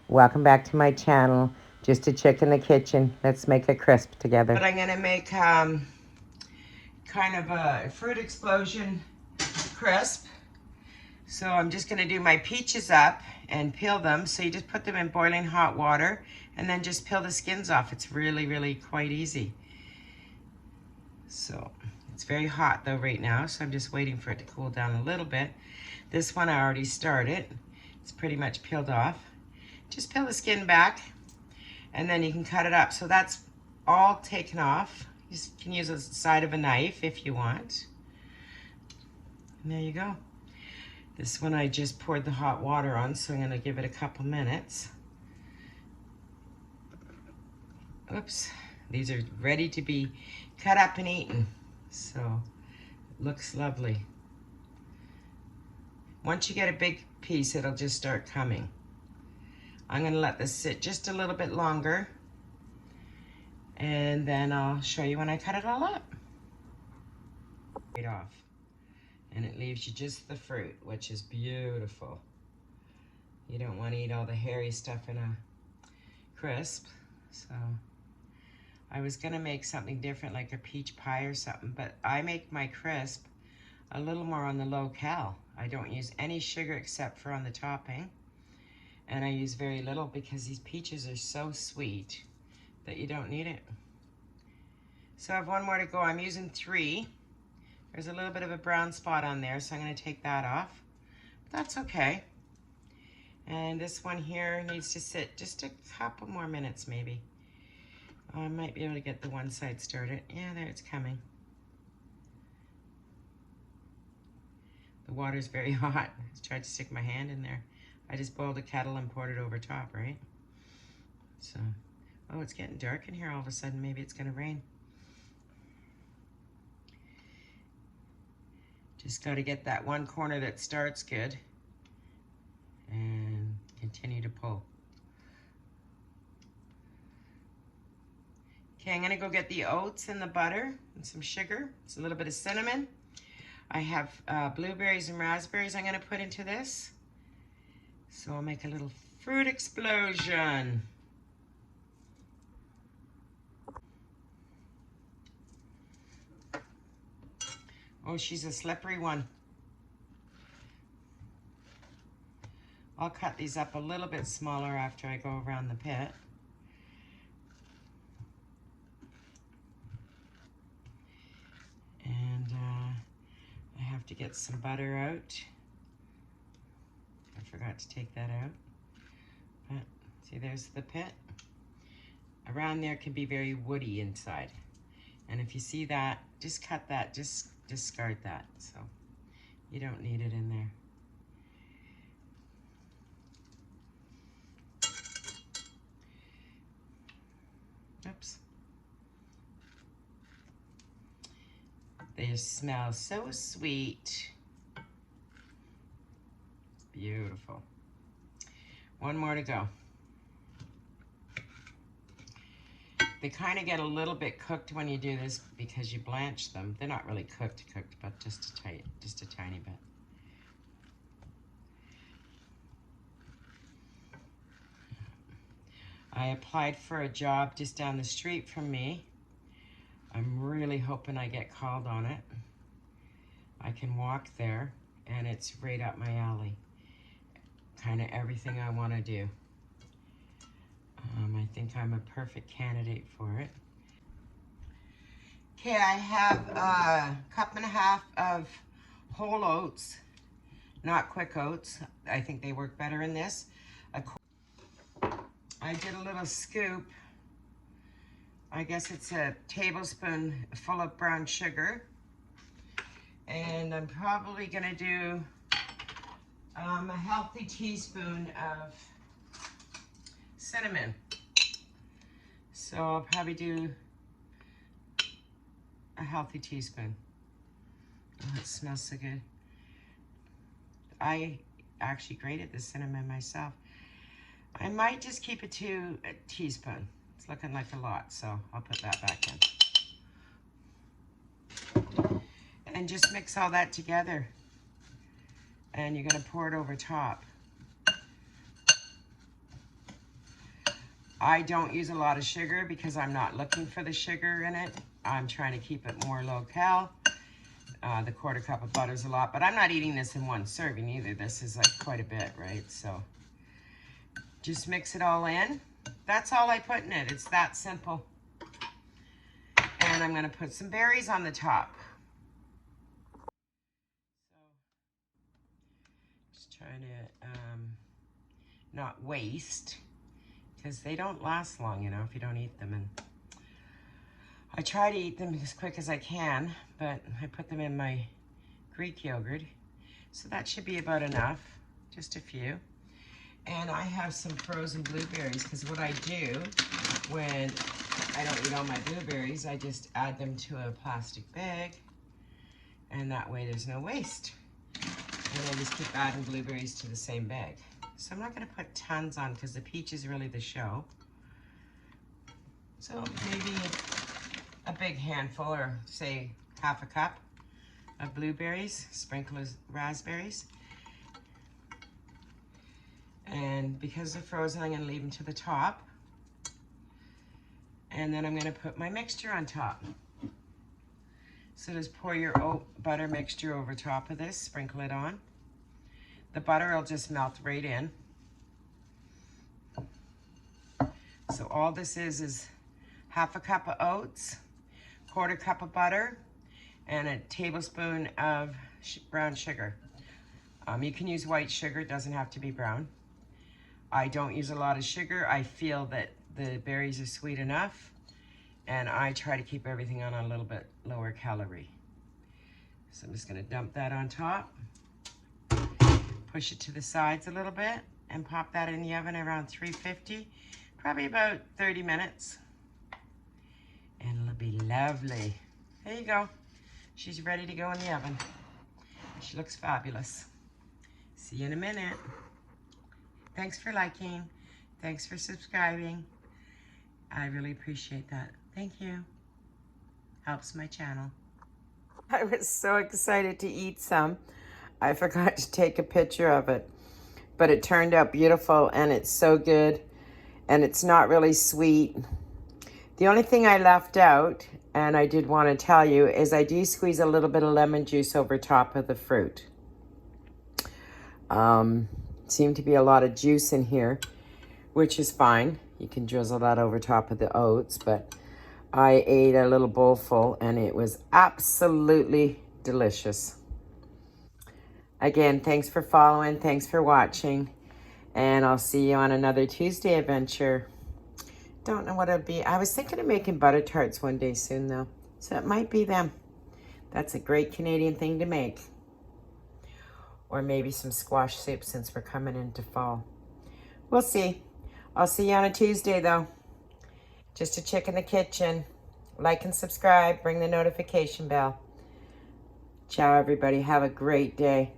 Welcome back to my channel. Just a chick in the kitchen. Let's make a crisp together. But I'm gonna make kind of a fruit explosion crisp. So I'm just gonna do my peaches up and peel them. So you just put them in boiling hot water and then just peel the skins off. It's really, really quite easy. So it's very hot though right now, so I'm just waiting for it to cool down a little bit. This one I already started. It's pretty much peeled off. Just peel the skin back and then you can cut it up. So that's all taken off. You can use the side of a knife if you want. And there you go. This one I just poured the hot water on, so I'm gonna give it a couple minutes. Oops, these are ready to be cut up and eaten. So it looks lovely. Once you get a big piece, it'll just start coming. I'm gonna let this sit just a little bit longer and then I'll show you when I cut it all up. Right off. And it leaves you just the fruit, which is beautiful. You don't want to eat all the hairy stuff in a crisp. So I was gonna make something different like a peach pie or something, but I make my crisp a little more on the low cal. I don't use any sugar except for on the topping. And I use very little because these peaches are so sweet that you don't need it. So I have one more to go. I'm using 3. There's a little bit of a brown spot on there, so I'm gonna take that off. That's okay. And this one here needs to sit just a couple more minutes maybe. I might be able to get the one side started. Yeah, there it's coming. The water's very hot. I tried to stick my hand in there. I just boiled a kettle and poured it over top, right? So, oh, it's getting dark in here all of a sudden. Maybe it's gonna rain. Just gotta get that one corner that starts good and continue to pull. Okay, I'm gonna go get the oats and the butter and some sugar. It's a little bit of cinnamon. I have blueberries and raspberries I'm gonna put into this. So I'll make a little fruit explosion. Oh, she's a slippery one. I'll cut these up a little bit smaller after I go around the pit. And I have to get some butter out. I forgot to take that out. But see, there's the pit. Around there can be very woody inside. And if you see that, just cut that, just discard that. So you don't need it in there. Oops. They smell so sweet. Beautiful. One more to go. They kind of get a little bit cooked when you do this because you blanch them. They're not really cooked, but just a tiny bit. I applied for a job just down the street from me. I'm really hoping I get called on it. I can walk there and it's right up my alley. Kind of everything I want to do. I think I'm a perfect candidate for it. Okay, I have a cup and a half of whole oats, not quick oats. I think they work better in this. I did a little scoop. I guess it's a tablespoon full of brown sugar. And I'm probably gonna do a healthy teaspoon of cinnamon. So I'll probably do a healthy teaspoon. Oh, it smells so good. I actually grated the cinnamon myself. I might just keep it to a teaspoon. It's looking like a lot, so I'll put that back in. And just mix all that together. And you're gonna pour it over top. I don't use a lot of sugar because I'm not looking for the sugar in it. I'm trying to keep it more low-cal. The quarter cup of butter is a lot, but I'm not eating this in one serving either. This is like quite a bit, right? So just mix it all in. That's all I put in it. It's that simple. And I'm gonna put some berries on the top. So just trying to not waste, because they don't last long, you know, if you don't eat them. And I try to eat them as quick as I can, but I put them in my Greek yogurt. So that should be about enough, just a few. And I have some frozen blueberries, because what I do when I don't eat all my blueberries, I just add them to a plastic bag, and that way there's no waste. And I just keep adding blueberries to the same bag. So I'm not gonna put tons on because the peach is really the show. So maybe a big handful, or say half a cup of blueberries, sprinkle as raspberries. And because they're frozen, I'm gonna leave them to the top. And then I'm gonna put my mixture on top. So just pour your oat butter mixture over top of this, sprinkle it on. The butter will just melt right in. So all this is half a cup of oats, quarter cup of butter, and a tablespoon of brown sugar. You can use white sugar, it doesn't have to be brown. I don't use a lot of sugar. I feel that the berries are sweet enough, and I try to keep everything on a little bit lower calorie. So I'm just gonna dump that on top, push it to the sides a little bit, and pop that in the oven around 350, probably about 30 minutes. And it'll be lovely. There you go. She's ready to go in the oven. She looks fabulous. See you in a minute. Thanks for liking. Thanks for subscribing. I really appreciate that. Thank you. Helps my channel. I was so excited to eat some. I forgot to take a picture of it. But it turned out beautiful, and it's so good. And it's not really sweet. The only thing I left out, and I did want to tell you, is I do squeeze a little bit of lemon juice over top of the fruit. Seemed to be a lot of juice in here, which is fine. You can drizzle that over top of the oats, but I ate a little bowl full, and it was absolutely delicious. Again, thanks for following, thanks for watching, and I'll see you on another Tuesday adventure. Don't know what it'll be. I was thinking of making butter tarts one day soon, though, so it might be them. That's a great Canadian thing to make. Or maybe some squash soup, since we're coming into fall. We'll see. I'll see you on a Tuesday, though. Just a chick in the kitchen. Like and subscribe. Ring the notification bell. Ciao, everybody. Have a great day.